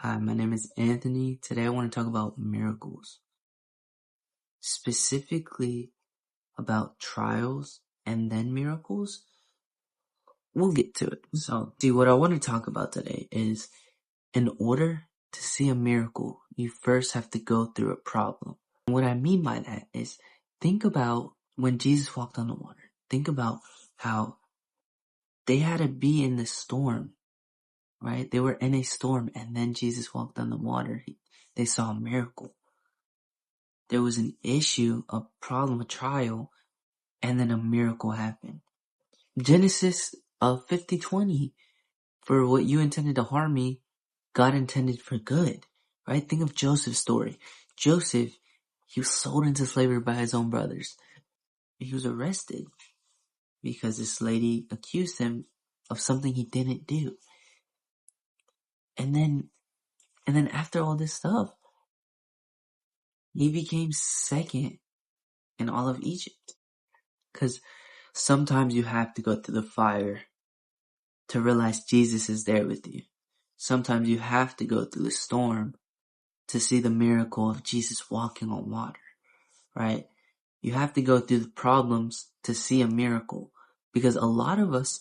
Hi, my name is Anthony. Today I want to talk about miracles, specifically about trials and then miracles. We'll get to it. So, what I want to talk about today is in order to see a miracle, you first have to go through a problem. And what I mean by that is think about when Jesus walked on the water. Think about how they had to be in the storm, right? They were in a storm and then Jesus walked on the water. They saw a miracle. There was an issue, a problem, a trial, and then a miracle happened. Genesis 50:20, for what you intended to harm me, God intended for good, right? Think of Joseph's story. Joseph, he was sold into slavery by his own brothers. He was arrested because this lady accused him of something he didn't do. And then after all this stuff, he became second in all of Egypt. Because sometimes you have to go through the fire to realize Jesus is there with you. Sometimes you have to go through the storm to see the miracle of Jesus walking on water, right? You have to go through the problems to see a miracle, because a lot of us,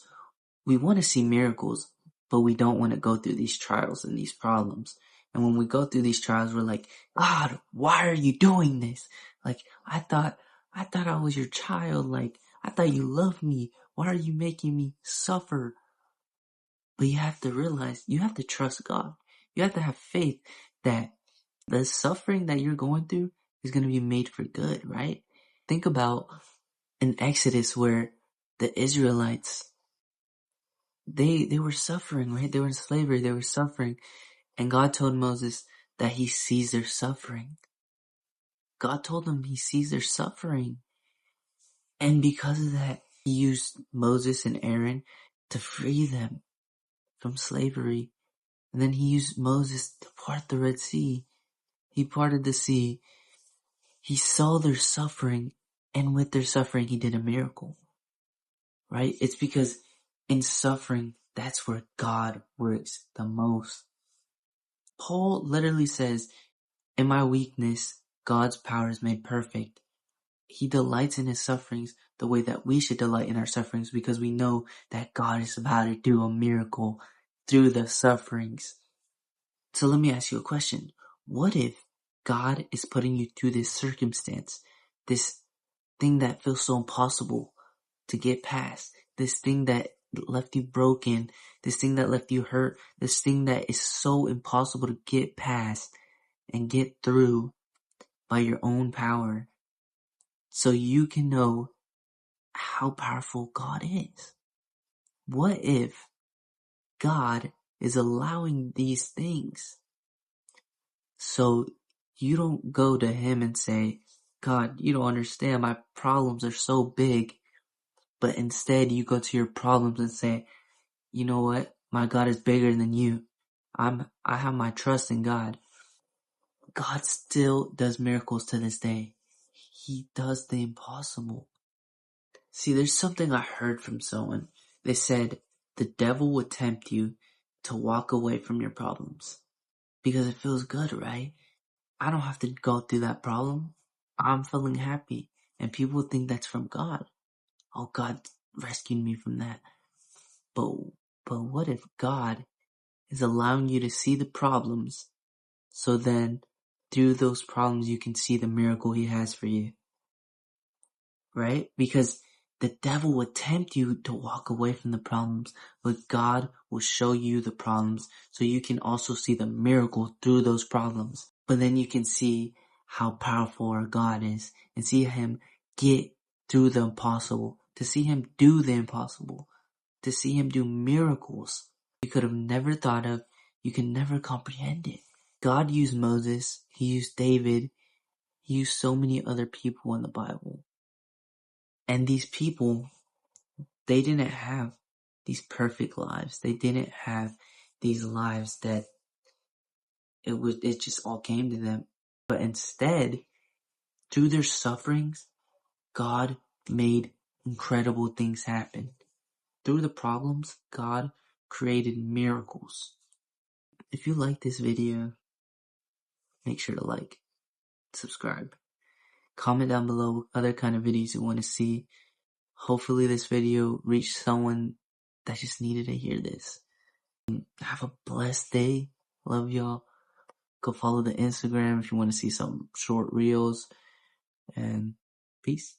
we want to see miracles, but we don't want to go through these trials and these problems. And when we go through these trials, we're like, God, why are you doing this? Like, I thought I was your child. Like, I thought you loved me. Why are you making me suffer? But you have to realize, you have to trust God. You have to have faith that the suffering that you're going through is going to be made for good, right? Think about in Exodus where the Israelites, they were suffering, right? They were in slavery, they were suffering. And God told Moses that he sees their suffering. God told them he sees their suffering. And because of that, he used Moses and Aaron to free them from slavery. And then he used Moses to part the Red Sea. He parted the sea. He saw their suffering, and with their suffering, he did a miracle. Right? It's because in suffering, that's where God works the most. Paul literally says, in my weakness, God's power is made perfect. He delights in his sufferings the way that we should delight in our sufferings, because we know that God is about to do a miracle through the sufferings. So let me ask you a question. What if God is putting you through this circumstance, this thing that feels so impossible to get past, this thing that left you broken, this thing that left you hurt, this thing that is so impossible to get past and get through by your own power, so you can know how powerful God is? What if God is allowing these things so you don't go to him and say, God, you don't understand, my problems are so big, but instead you go to your problems and say, you know what, my God is bigger than you. I have my trust in God. God still does miracles to this day. He does the impossible. See, there's something I heard from someone. They said the devil would tempt you to walk away from your problems because it feels good, right? I don't have to go through that problem. I'm feeling happy. And people think that's from God. Oh, God rescued me from that. But what if God is allowing you to see the problems, so then through those problems you can see the miracle he has for you? Right? Because the devil will tempt you to walk away from the problems, but God will show you the problems so you can also see the miracle through those problems. But then you can see how powerful our God is and see him get through the impossible, to see him do the impossible, to see him do miracles you could have never thought of, you can never comprehend it. God used Moses, he used David, he used so many other people in the Bible. And these people, they didn't have these perfect lives. They didn't have these lives that it just all came to them. But instead, through their sufferings, God made incredible things happen. Through the problems, God created miracles. if you like this video, make sure to like, subscribe. Comment down below other kind of videos you want to see. Hopefully this video reached someone that just needed to hear this. Have a blessed day. Love y'all. Go follow the Instagram if you want to see some short reels. And peace.